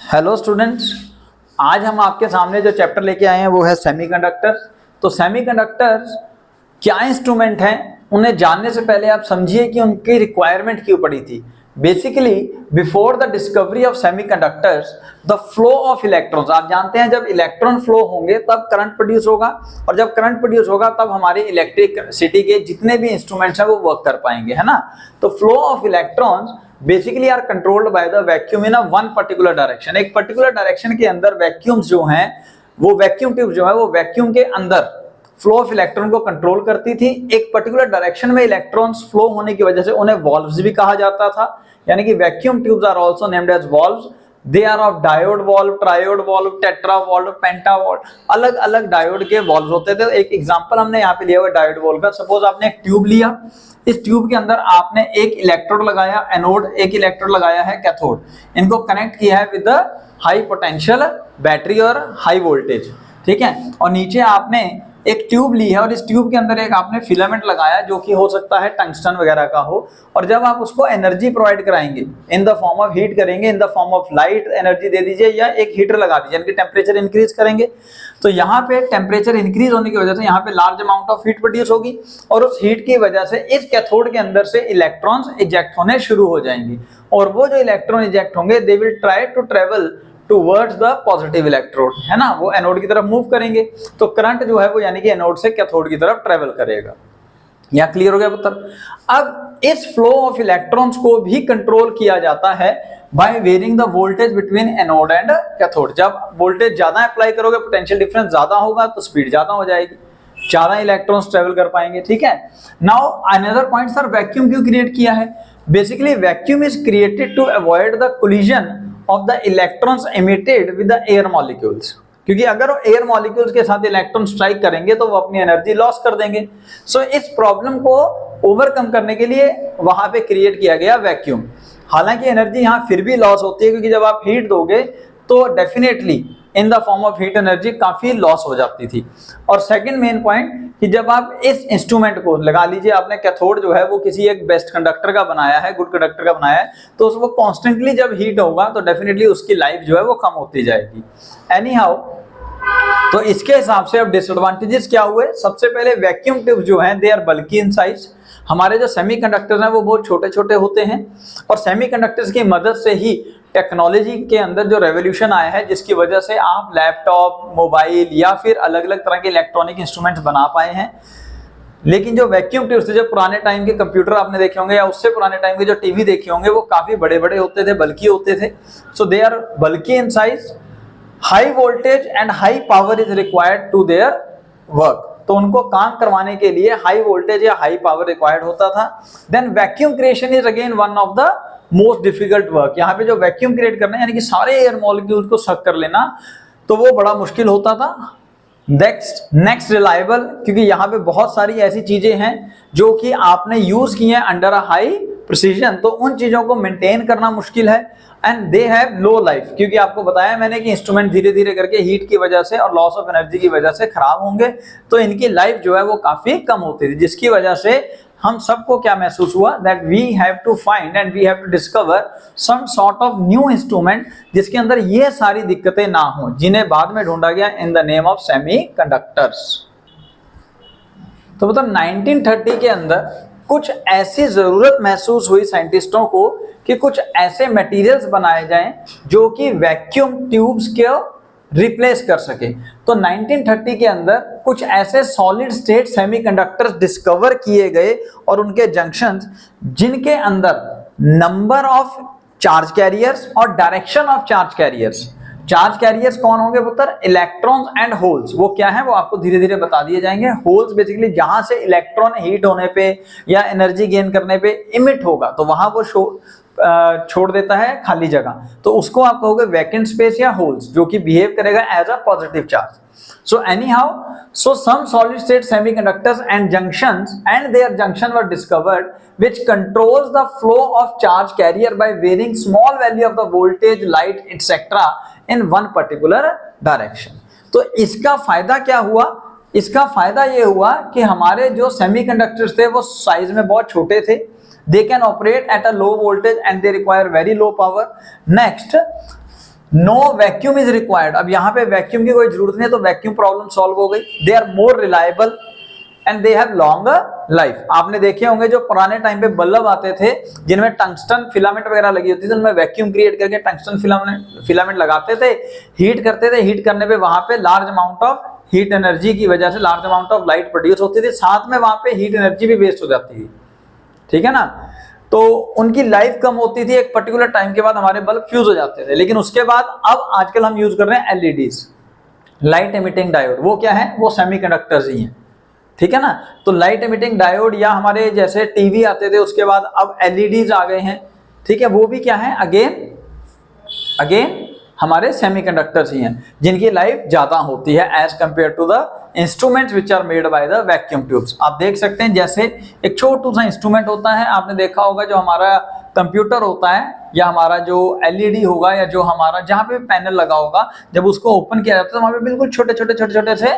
Hello students, आज हम आपके सामने जो चैप्टर लेके आए हैं वो है सेमीकंडक्टर। तो सेमीकंडक्टर्स क्या इंस्ट्रूमेंट हैं, उन्हें जानने से पहले आप समझिए कि उनकी रिक्वायरमेंट क्यों पड़ी थी। Basically before the discovery of semiconductors the flow of electrons, आप जानते हैं जब इलेक्ट्रॉन फ्लो होंगे तब करंट प्रोड्यूस होगा, और जब करंट प्रोड्यूस होगा तब हमारे इलेक्ट्रिसिटी के जितने भी इंस्ट्रूमेंट्स हैं वो वर्क कर पाएंगे, है ना। तो flow of electrons basically are controlled by the vacuum in a one particular direction. एक पर्टिकुलर डायरेक्शन के अंदर वैक्यूम्स जो हैं, वो वैक्यूम ट्यूब जो है वो वैक्यूम के अंदर फ्लो ऑफ इलेक्ट्रॉन को कंट्रोल करती थी। एक पर्टिकुलर डायरेक्शन में इलेक्ट्रॉन्स फ्लो होने की वजह से उन्हें वॉल्व्स भी कहा जाता था, यानी कि vacuum tubes are also named as valves. They are of diode valve, triode valve, tetra valve, penta valve, अलग अलग डायोड के वॉल्व होते थे। एक एग्जांपल हमने यहाँ पे लिया हुआ डायोड वॉल्व का। सपोज आपने एक ट्यूब लिया, इस ट्यूब के अंदर आपने एक इलेक्ट्रोड लगाया एनोड, एक इलेक्ट्रोड लगाया है कैथोड, इनको कनेक्ट किया है विद हाई पोटेंशियल बैटरी और हाई वोल्टेज, ठीक है। और नीचे आपने एक ट्यूब ली है और इस ट्यूब के अंदर एक आपने फिलामेंट लगाया जो कि हो सकता है टंगस्टन वगैरह का हो, और जब आप उसको एनर्जी प्रोवाइड कराएंगे in the form of heat करेंगे, in the form of light energy दे दीजिए या एक हीटर लगा दीजिए, यानी कि टेम्परेचर इंक्रीज करेंगे, तो यहाँ पे टेम्परेचर इंक्रीज होने की वजह से यहाँ पे large amount of heat produce होगी, और उस हीट की वजह से इस कैथोड के अंदर से इलेक्ट्रॉन्स इजेक्ट होने शुरू हो जाएंगे, और वो जो इलेक्ट्रॉन इजेक्ट होंगे they will try to travel towards the positive electrode, है ना, वो एनोड की तरफ मूव करेंगे। तो करंट जो है वो यानी कि एनोड से कैथोड की तरफ ट्रेवल करेगा। यहाँ क्लियर हो गया मतलब। अब इस फ्लो ऑफ इलेक्ट्रॉन्स को भी कंट्रोल किया जाता है by varying the voltage between anode and cathode. जब वोल्टेज ज्यादा अप्लाई करोगे, पोटेंशियल डिफरेंस ज्यादा होगा तो स्पीड ज्यादा हो जाएगी, ज्यादा इलेक्ट्रॉन्स ट्रेवल कर पाएंगे, ठीक है। Now another point, sir vacuum क्यों क्रिएट किया है? Basically vacuum is created to avoid the collision of the electrons emitted with the air molecules, क्योंकि अगर वो एयर मॉलिक्यूल्स के साथ इलेक्ट्रॉन स्ट्राइक करेंगे तो वो अपनी एनर्जी लॉस कर देंगे। सो इस प्रॉब्लम को ओवरकम करने के लिए वहां पे क्रिएट किया गया वैक्यूम। हालांकि एनर्जी यहाँ फिर भी लॉस होती है, क्योंकि जब आप हीट दोगे तो definitely in the form of heat energy काफी लॉस हो जाती थी। और सेकंड मेन पॉइंट कि जब आप इस इंस्ट्रूमेंट को लगा लीजिए, आपने कैथोड जो है वो किसी एक बेस्ट कंडक्टर का बनाया है, गुड कंडक्टर का बनाया है, तो उसको कॉन्स्टेंटली जब हीट होगा तो डेफिनेटली उसकी लाइफ जो है वो कम होती जाएगी। एनी हाउ, तो इसके हिसाब से अब डिसएडवांटेजेस क्या हुए? सबसे पहले वैक्यूम ट्यूब जो हैं they are bulky in size. हमारे जो सेमीकंडक्टर्स हैं वो बहुत छोटे छोटे होते हैं, और सेमीकंडक्टर्स की मदद से ही टेक्नोलॉजी के अंदर जो रेवोल्यूशन आया है, जिसकी वजह से आप लैपटॉप, मोबाइल या फिर अलग अलग तरह के इलेक्ट्रॉनिक इंस्ट्रूमेंट्स बना पाए हैं। लेकिन जो वैक्यूम ट्यूब्स थे, जो पुराने टाइम के कंप्यूटर आपने देखे होंगे या उससे पुराने टाइम के जो टीवी देखे होंगे, वो काफी बड़े बड़े होते थे, बल्कि होते थे। सो they are bulky in size, high voltage and high power is required to their work. तो उनको काम करवाने के लिए हाई वोल्टेज या हाई पावर रिक्वायर्ड होता था। Then vacuum creation is again one of the most difficult work. यहाँ पे जो वैक्यूम क्रिएट करना है, यानी कि सारे एयर मॉलिक्यूल्स को सक कर लेना, तो वो बड़ा मुश्किल होता था। नेक्स्ट रिलायबल, क्योंकि यहाँ पे बहुत सारी ऐसी चीजें हैं जो कि आपने यूज की हैं अंडर अ हाई प्रिसीजन, तो उन चीजों को मेंटेन करना मुश्किल है। And they have low life, क्योंकि आपको बताया मैंने कि इंस्ट्रूमेंट धीरे धीरे करके हीट की वजह से और लॉस ऑफ एनर्जी की वजह से खराब होंगे, तो इनकी लाइफ जो है वो काफी कम होती थी, जिसकी वजह से हम सबको क्या महसूस हुआ, that we have to find and we have to discover some sort of new instrument जिसके अंदर ये सारी दिक्कतें ना हो, जिन्हें बाद में ढूंढा गया in the name of semiconductors. तो मतलब 1930 के अंदर कुछ ऐसी जरूरत महसूस हुई साइंटिस्टों को कि कुछ ऐसे मटेरियल्स बनाए जाएं जो कि वैक्यूम ट्यूब्स को रिप्लेस कर सके। तो 1930 के अंदर कुछ ऐसे सॉलिड स्टेट सेमीकंडक्टर्स डिस्कवर किए गए और उनके जंक्शंस जिनके अंदर नंबर ऑफ चार्ज कैरियर्स और direction of charge carriers. Charge carriers कौन होंगे पुत्र? Electrons and holes. वो क्या है वो आपको धीरे धीरे बता दिए जाएंगे। होल्स बेसिकली जहां से इलेक्ट्रॉन हीट होने पे या एनर्जी गेन करने पे इमिट होगा तो वहां वो छोड़ देता है खाली जगह, तो उसको आप कहोगे वैकेंट स्पेस या होल्स, जो कि बिहेव करेगा as a positive charge. So anyhow, so some solid state semiconductors and junctions and their junction were discovered which controls the flow of charge carrier by varying small value of the voltage, light, etc. in one particular direction. तो इसका फायदा क्या हुआ? इसका फायदा ये हुआ कि हमारे जो सेमीकंडक्टर्स थे वो साइज में बहुत छोटे थे, they can operate at a low voltage and they require very low power. Next, no vacuum is required. अब यहाँ पे वैक्यूम की कोई जरूरत नहीं है, तो वैक्यूम प्रॉब्लम सॉल्व हो गई। They are more reliable and they have longer life. आपने देखे होंगे जो पुराने टाइम पे बल्ब आते थे जिनमें टंगस्टन फिलामेंट वगैरह लगी होती थी, उनमें वैक्यूम क्रिएट करके टंगस्टन फिलामेंट लगाते थे, हीट करते थे, हीट करने पे वहां पे large amount of heat energy की वजह से large amount of light produce होती थी, साथ में वहां पे हीट एनर्जी भी वेस्ट हो जाती थी, ठीक है ना। तो उनकी लाइफ कम होती थी, एक पर्टिकुलर टाइम के बाद हमारे बल्ब फ्यूज हो जाते थे। लेकिन उसके बाद अब आजकल हम यूज कर रहे हैं एलईडीज, लाइट एमिटिंग डायोड। वो क्या है? वो सेमीकंडक्टर्स ही हैं, ठीक है ना। तो लाइट एमिटिंग डायोड या हमारे जैसे टीवी आते थे उसके बाद अब एलईडीज आ गए हैं, ठीक है। वो भी क्या है? अगेन हमारे सेमीकंडक्टर्स ही हैं जिनकी लाइफ ज्यादा होती है as compare to the instruments which are made by the vacuum tubes. आप देख सकते हैं जैसे एक छोटू सा इंस्ट्रूमेंट होता है, आपने देखा होगा जो हमारा कंप्यूटर होता है या हमारा जो एलईडी होगा या जो हमारा जहां पे पैनल लगा होगा, जब उसको ओपन किया जाता है तो वहां पे बिल्कुल छोटे छोटे से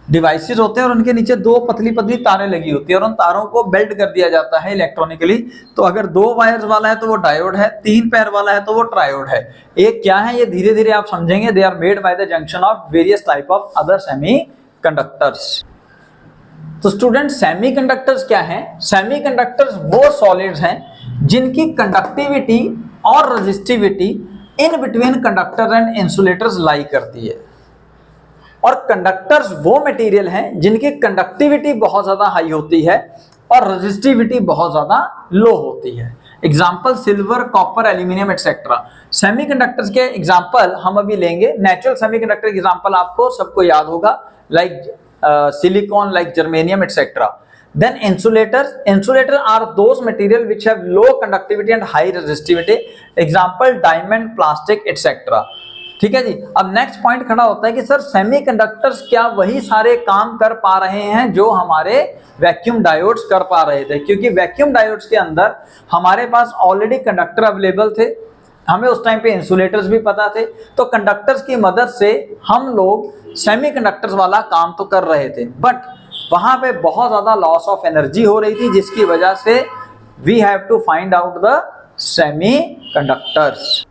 डिवाइसेस होते हैं और उनके नीचे दो पतली पतली तारें लगी होती है और उन तारों को बेल्ट कर दिया जाता है इलेक्ट्रॉनिकली। तो अगर 2 वायर्स वाला है तो वो डायोड है, 3 पैर वाला है तो वो ट्रायोड है। एक क्या है ये धीरे धीरे आप समझेंगे। They are made by the junction of various type of other semiconductors. तो स्टूडेंट सेमीकंडक्टर्स क्या है? सेमीकंडक्टर्स वो सॉलिड्स हैं जिनकी कंडक्टिविटी और resistivity in between conductor and insulators lie करती है। और कंडक्टर्स वो मटेरियल हैं जिनकी कंडक्टिविटी बहुत ज्यादा हाई होती है और रेजिस्टिविटी बहुत ज्यादा लो होती है। Example silver, copper, aluminium etcetera. Semiconductors के एग्जांपल हम अभी लेंगे। नेचुरल सेमीकंडक्टर एग्जांपल आपको सबको याद होगा, like silicon, like germanium etcetera. Then insulators are those material which have low conductivity and high resistivity. Example diamond, plastic, etc. ठीक है जी। अब नेक्स्ट पॉइंट खड़ा होता है कि सर सेमीकंडक्टर्स क्या वही सारे काम कर पा रहे हैं जो हमारे वैक्यूम डायोड्स कर पा रहे थे? क्योंकि वैक्यूम डायोड्स के अंदर हमारे पास ऑलरेडी कंडक्टर अवेलेबल थे, हमें उस टाइम पे इंसुलेटर्स भी पता थे, तो कंडक्टर्स की मदद से हम लोग सेमीकंडक्टर्स वाला काम तो कर रहे थे, बट वहां पे बहुत ज्यादा लॉस ऑफ एनर्जी हो रही थी जिसकी वजह से we have to find out the semiconductors.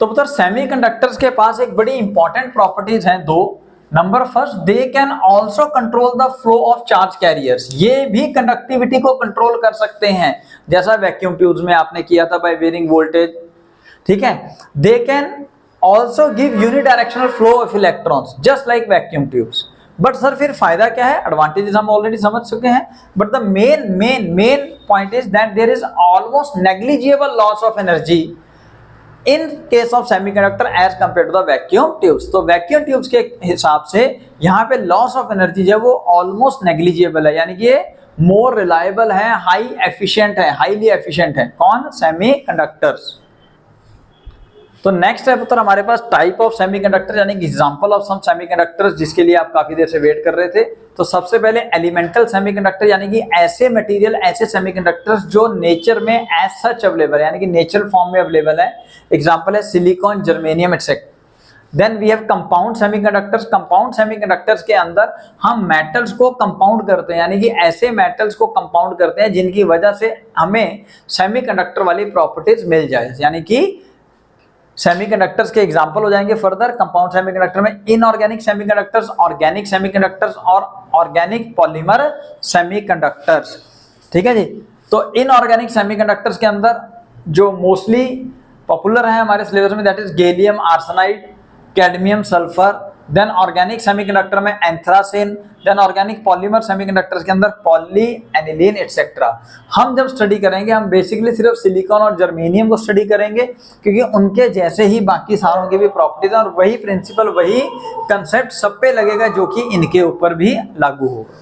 तो पुत्र सेमीकंडक्टर्स के पास एक बड़ी इंपॉर्टेंट प्रॉपर्टीज हैं दो। Number first, they can also control the flow of charge carriers. ये भी कंडक्टिविटी को कंट्रोल कर सकते हैं जैसा वैक्यूम ट्यूब्स में आपने किया था बाय वेरिंग वोल्टेज, ठीक है। They can also give unidirectional flow of electrons just like vacuum tubes. But sir फिर फायदा क्या है? एडवांटेजेस हम ऑलरेडी समझ चुके हैं, but the main point is that there is almost negligible loss of energy in case of semiconductor as compare to the vacuum tubes. तो vacuum tubes के हिसाब से यहाँ पे लॉस ऑफ एनर्जी जो है वो ऑलमोस्ट नेग्लिजिबल है, यानी कि ये मोर रिलायबल है, हाई एफिशिएंट है, हाईली एफिशिएंट है। कौन? सेमीकंडक्टर्स। तो नेक्स्ट है पुत्र हमारे पास टाइप ऑफ सेमीकंडक्टर, यानी कि एग्जांपल ऑफ सम सेमीकंडक्टर्स जिसके लिए आप काफी देर से वेट कर रहे थे। तो सबसे पहले एलिमेंटल सेमीकंडक्टर, यानी कि ऐसे मटेरियल, ऐसे सेमीकंडक्टर्स जो नेचर में एज सच अवेलेबल है, यानी कि नेचुरल फॉर्म में अवेलेबल है। एग्जांपल है silicon, germanium etcetera. Then we have compound semiconductors. Compound semiconductors के अंदर हम मेटल्स को कंपाउंड करते हैं, यानी कि ऐसे मेटल्स को कंपाउंड करते हैं जिनकी वजह से हमें सेमीकंडक्टर वाली प्रॉपर्टीज मिल जाए, यानी कि सेमीकंडक्टर्स के एग्जांपल हो जाएंगे फर्दर कंपाउंड सेमीकंडक्टर में इनऑर्गेनिक सेमीकंडक्टर्स, ऑर्गेनिक सेमीकंडक्टर्स और ऑर्गेनिक पॉलीमर सेमीकंडक्टर्स, ठीक है जी। तो इनऑर्गेनिक सेमीकंडक्टर्स के अंदर जो मोस्टली पॉपुलर है हमारे सिलेबस में, that is gallium arsenide, cadmium sulphur. Then organic semiconductor में anthracene. Then organic polymer semiconductors के अंदर पॉली, एनिलीन एक्सेट्रा। हम जब स्टडी करेंगे हम बेसिकली सिर्फ सिलिकॉन और जर्मेनियम को स्टडी करेंगे क्योंकि उनके जैसे ही बाकी सारों की भी प्रॉपर्टीज और वही प्रिंसिपल, वही कंसेप्ट सब पे लगेगा जो कि इनके ऊपर भी लागू होगा।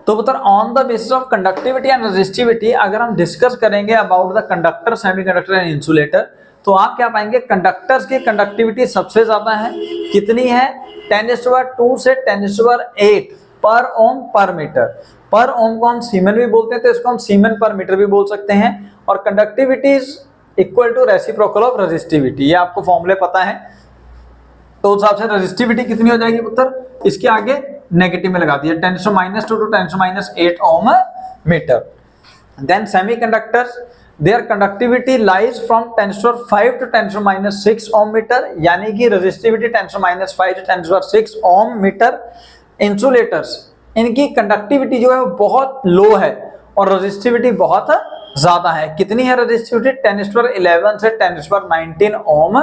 तो पुत्र on the basis of conductivity and resistivity अगर हम डिस्कस करेंगे about the conductor, semiconductor and insulator, तो आप क्या पाएंगे? कंडक्टर्स की कंडक्टिविटी सबसे ज्यादा है। कितनी है? 10⁻² से 10⁸ पर ओम पर मीटर। पर ओम को हम सीमेन भी बोलते हैं, तो इसको हम सीमेन पर मीटर भी बोल सकते हैं। और conductivity is equal to reciprocal of resistivity, ये आपको फॉर्मूले पता है। तो उस हिसाब से रेजिस्टिविटी कितनी हो जाएगी पुत्र? इसके आगे नेगेटिव में लगा दिया, 10⁻² to 10⁻8 ohm metre. Then semiconductors, there conductivity lies from 10⁻⁵ to 10⁻⁶ ohm metre, यानी कि resistivity 10⁻⁵ to 10⁻⁶ ohm metre. Insulators, इनकी कंडक्टिविटी जो है वो बहुत लो है और रेजिस्टिविटी बहुत ज्यादा है। कितनी है रेजिस्टिविटी? 10⁻11 से 10⁻19 ओम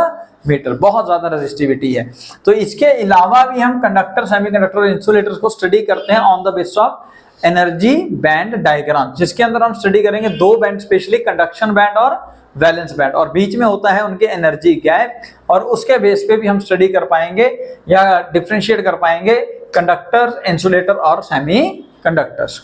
मीटर, बहुत ज्यादा रेजिस्टिविटी है। तो इसके अलावा भी हम कंडक्टर, सेमीकंडक्टर और इंसुलेटर्स को स्टडी करते हैं on the basis of energy band diagram, जिसके अंदर हम स्टडी करेंगे दो बैंड, स्पेशली कंडक्शन बैंड और वैलेंस बैंड, और बीच में होता है उनके एनर्जी गैप, और उसके बेस पे भी हम स्टडी कर पाएंगे या डिफरेंशिएट कर पाएंगे कंडक्टर, इंसुलेटर और सेमी कंडक्टर्स।